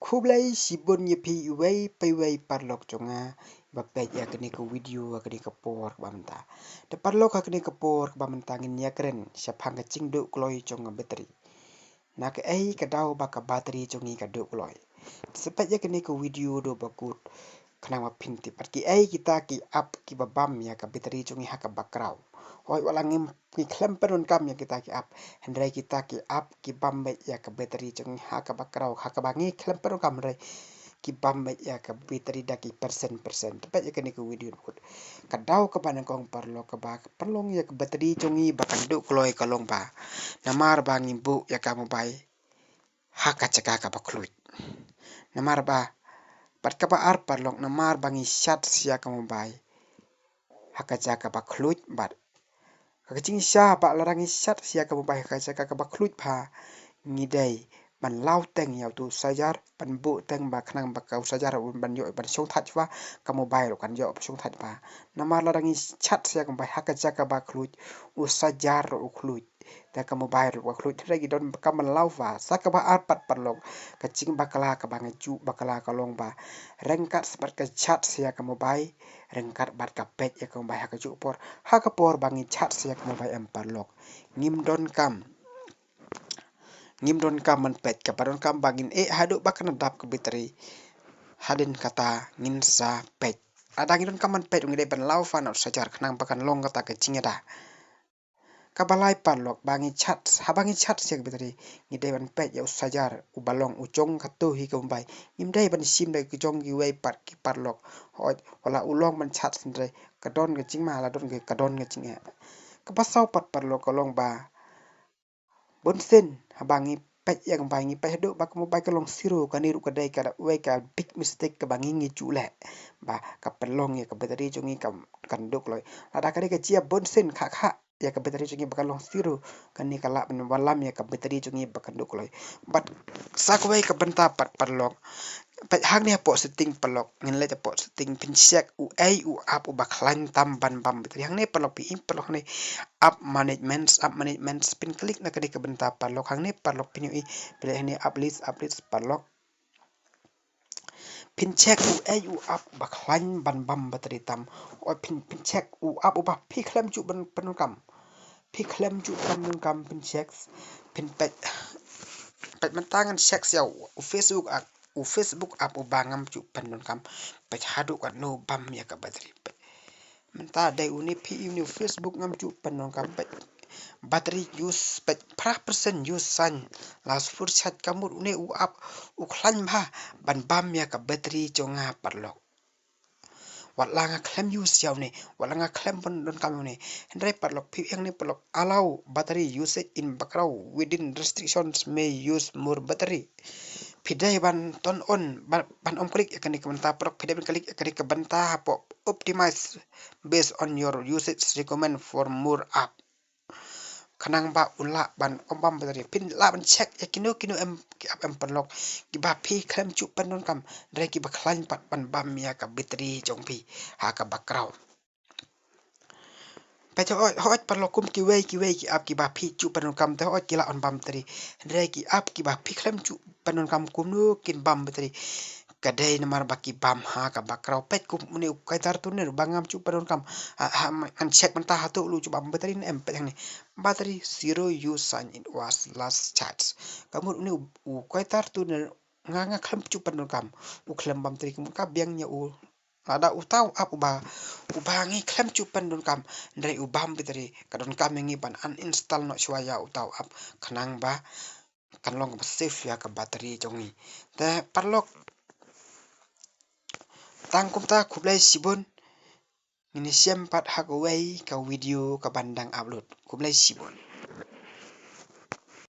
Kublai sibon ye pi wei pai wei parlok chonga bape ya kene ko video kene ko por bamta de parlok kene ko por bamta ngin ya kren siapang ke cingdu kloi chonga bateri nak ai ka dau ba ka bateri chongi ka du kloi sepet ya kene ko video do bakut kenang ma pinti pat ki ai kita ki up ki babam ya ka bateri chongi ha ka bakrau hoi wala ngim ki klem peron kam ya kita ki up hendrai kita ki up ki bambe ya ka bateri chongi ha ka bakrau ha ka bangi klem peron kam rai ki bambe ya ka bateri da ki persen tepat ya kene ko video kut kadau ka ban kong parlo ka ba perlong ya ka bateri chongi bakan du kloi kalong ba namar bangi bu ya ka mobai ha ka caka ka bakluit namar ba pat ka ba ar parlok namar bangi chat sia ka mobai haka jaka ba khluit bat ka ching sha ba larangi chat sia ka mobai haka jaka ka ba khluit pha ngidai ban lau teng yau tu sajar ban bu teng ba khnang ba kau sajar ban yo ban song that wa ka mobile kan yo song that ba namar larangi chat sia ka mobai haka jaka ba khluit u sajar u khluit ta ka mobile wa khluit regi don ka man lau wa sa ka ba ar pat parlok ka ching bakala ka ba ngeju bakala ka long ba rengkat sepat ka chat sia ka mobile rengkat bat ka pet ya ka mobile haka ju por haka por bangi chat sia ka mobile em parlok ngim don kam man pet ka paron kam bangin hadu bakana dap ke bateri hadin kata ngin sa pet adang don kam man pet ngide ban lau fa not sajar khnang bakan long kata ke cingeda kabalai parlok bangi chat habangi chat sia ke bateri ngide ban pet ya sajar u balong u chong katu hi ka mbai ngimdai ban sim dai ke chong ki wei pat ki parlok hoi wala ulong ban chat sindre kadon ke cingma la don ke kadon ke cinge kapasau pat parlok kolong ba bonsen habangi pet yang bangi pet do bak mobile ka long siro kaniru ka dai ka wei ka big mistake ka bangi ngi chule ba ka pelong ya ka bateri chungi kam kan duk loi ada ka ka chia bonsen kha kha ya ka bateri chungi bakal long siro kani kala ban walam ya ka bateri chungi bakan duk loi but sa ko wei ka benta pat parlok pat hang ni po setting pelok ngin le po setting pin siak u ai u ap u baklan tam ban bam bateri hang ni pelok pi im pelok ni up management pin klik na kadi kabenta parlok hang ni parlok pin i pilih ni up list parlok pin check u ai u up baklan ban bam bateri tam o pin check u up u ba pi klem ju ban penukam pi klem ju penukam pin check pin pet mentangan check siau u Facebook up u bangam ju penukam pet hadu kan no bam ya ka bateri menta dai uni pi uni Facebook ngam ju penukam pet battery use pet pra persen use san las fur chat kamut une u up u khlan bha ban bam ya ka battery chonga parlok wat langa klem use yaw ne wat langa klem pon don kam ne hendrai parlok pi yang ne parlok allow battery usage in background within restrictions may use more battery pidai ban ton on ban om klik akan dikementa parlok pidai ban klik akan dikebenta po optimize based on your usage recommend for more up kanang ba ula ban ombam bateri pin la ban check ya kinu em penlok ki ba pi klem chu penon kam dre ki ba klan pat ban bam ya ka bateri jong pi ha ka bakraw pa cho hot penlok kum ki wei ki ap ki ba pi chu penon kam te hot ki la on bam bateri dre ki ap ki ba pi klem chu penon kam kum nu kin bam bateri kadai namar baki bam ha ka bakraw pet kum muni kai tar tu ne bangam chu penon kam an check mentah hatu lu chu bam bateri em pet yang ni battery zero use sign it was last charge kamu ni u kai tar tu ne nga klem chu penon kam u klem bam bateri kum ka biang nya u ada utau ap uba ngi klem chu penon kam ndai u bam bateri kadon kam ngi ban uninstall no chwaya utau ap khnang ba kan long ba safe ya ka battery jongi te parlok tang kum ta kublai sibon ini siam pat hak wei ka video ka bandang upload kublai sibon